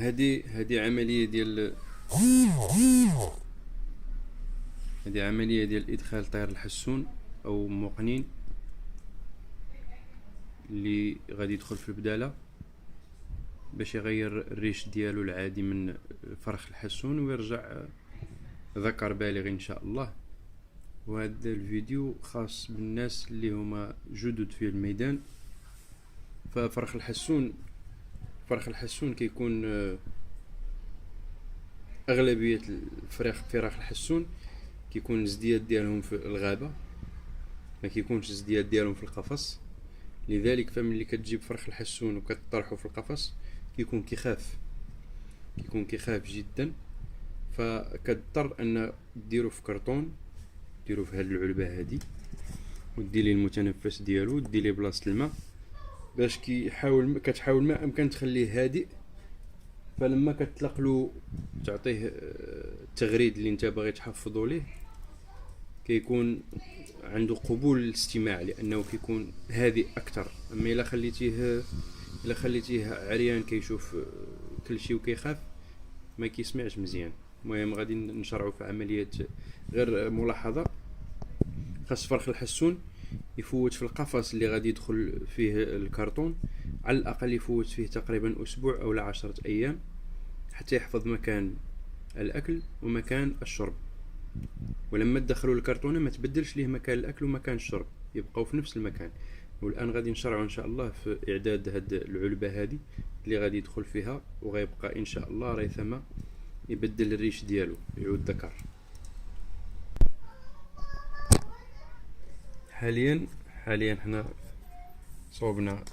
هذه عملية ديال ادخال طير الحسون او مقنين اللي غادي يدخل في البدالة باش يغير الريش ديالو العادي من فرخ الحسون ويرجع ذكر بالغ ان شاء الله. وهذا الفيديو خاص بالناس اللي هما جدد في الميدان. ففرخ الحسون كيكون اغلبيه فراخ الحسون كيكون الزدياد ديالهم في الغابه، ما كيكونش الزدياد ديالهم في القفص. لذلك فملي كتجيب فرخ الحسون وكتطرحو في القفص كيكون كيخاف جدا. فكتضطر ان ديرو في كرتون، ديرو في هاد العلبه هادي، ودير ليه المتنفس ديالو، ودير ليه بلاصه الماء باش كتحاول ما امكن تخليه هادئ. فلما كتطلق له تعطيه التغريد اللي انت باغي تحفظه ليه كيكون عنده قبول للاستماع، لانه كيكون هادئ اكثر. اما الا خليتيه عريان كيشوف كل شيء وكيخاف ما كيسمعش مزيان. المهم غادي نشرعوا في عمليه غير ملاحظه. خاص فرخ الحسون يفوت في القفص اللي غادي يدخل فيه الكرتون على الاقل يفوت فيه تقريبا اسبوع او 10 ايام حتى يحفظ مكان الاكل ومكان الشرب. ولما تدخلوا الكرتونه ما تبدلش ليه مكان الاكل ومكان الشرب، يبقوا في نفس المكان. والان غادي نشرعوا ان شاء الله في اعداد هاد العلبه هذه اللي غادي يدخل فيها، وغيبقى ان شاء الله ريثما يبدل الريش ديالو يعود ذكر. حاليا حنا صوبنا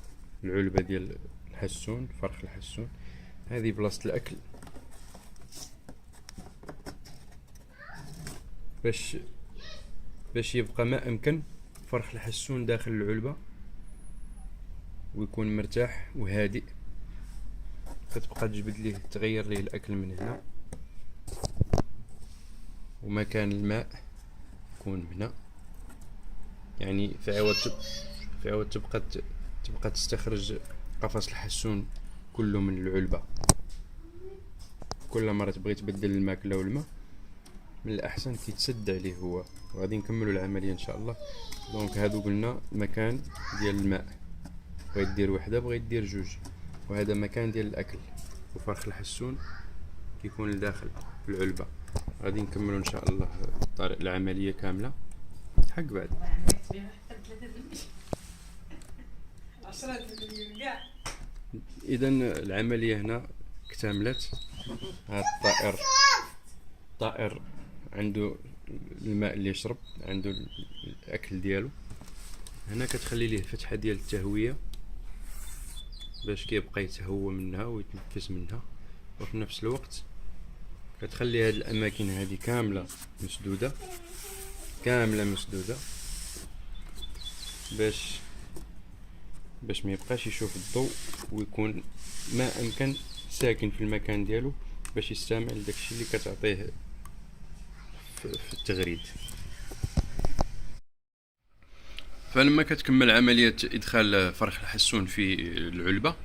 العلبه ديال الحسون، فرخ الحسون. هذه بلاصه الاكل باش يبقى ما امكن فرخ الحسون داخل العلبه ويكون مرتاح وهادئ. كتبقى تجبد ليه تغير ليه الاكل من هنا، ومكان الماء يكون هنا. يعني في عوض تبقى تستخرج قفص الحسون كله من العلبه. كل مره تبغي تبدل الماكله والماء من الاحسن كيتسد عليه هو. وغادي نكملوا العمليه ان شاء الله. دونك هادو قلنا مكان ديال الماء، بغيت دير وحده بغيت دير جوج، وهذا مكان ديال الاكل. وفرخ الحسون كيكون لداخل العلبه. غادي نكملوا ان شاء الله العمليه كامله حق بعد. اذا العمليه هنا اكتملت. هذا الطائر عنده الماء اللي يشرب، عنده الاكل ديالو. هنا كتخلي ليه فتحه ديال التهويه باش كيبقى يتهوى منها ويتنفس منها. وفي نفس الوقت كتخلي هاد الاماكن هذه كامله مسدوده باش ما يبقاش يشوف الضوء، ويكون ما امكن ساكن في المكان ديالو باش يستمع لداكشي اللي كتعطيه في التغريد. فلما كتكمل عمليه ادخال فرخ الحسون في العلبه،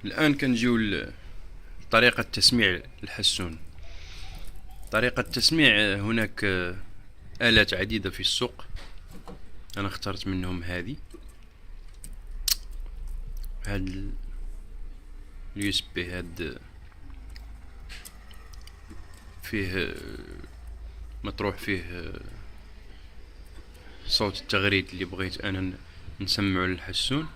الان كنجيو لطريقه تسميع الحسون. طريقه التسميع هناك آلات عديده في السوق، انا اخترت منهم هذه. هاد اليو اس بي هاد فيه مطروح فيه صوت التغريد اللي بغيت انا نسمعه للحسون.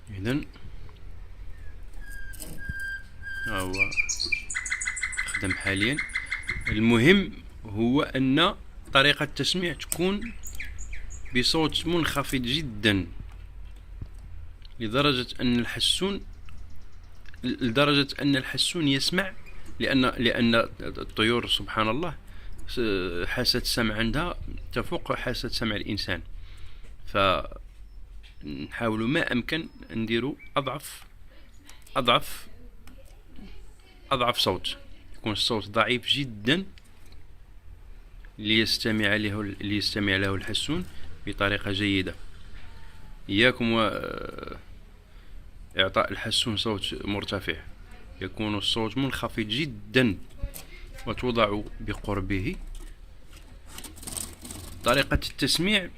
اذا هو خدم حاليا. المهم هو ان طريقة التسميع تكون بصوت منخفض جدا لدرجة أن الحسون يسمع. لأن الطيور سبحان الله حاسة السمع عندها تفوق حاسة سمع الإنسان. فنحاول ما أمكن نديرو أضعف صوت، يكون الصوت ضعيف جدا ليستمع له الحسون بطريقة جيدة. إياكم إعطاء الحسون صوت مرتفع، يكون الصوت منخفض جدا وتوضع بقربه. طريقة التسميع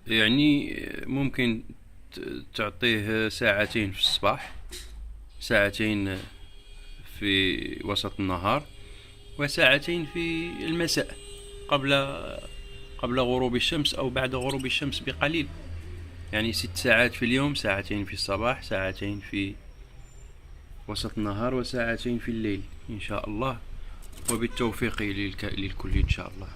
يعني ممكن تعطيه ساعتين في الصباح، ساعتين في وسط النهار، وساعتين في المساء قبل غروب الشمس أو بعد غروب الشمس بقليل. يعني 6 ساعات في اليوم، ساعتين في الصباح، ساعتين في وسط النهار، وساعتين في الليل إن شاء الله، وبالتوفيق للكل إن شاء الله.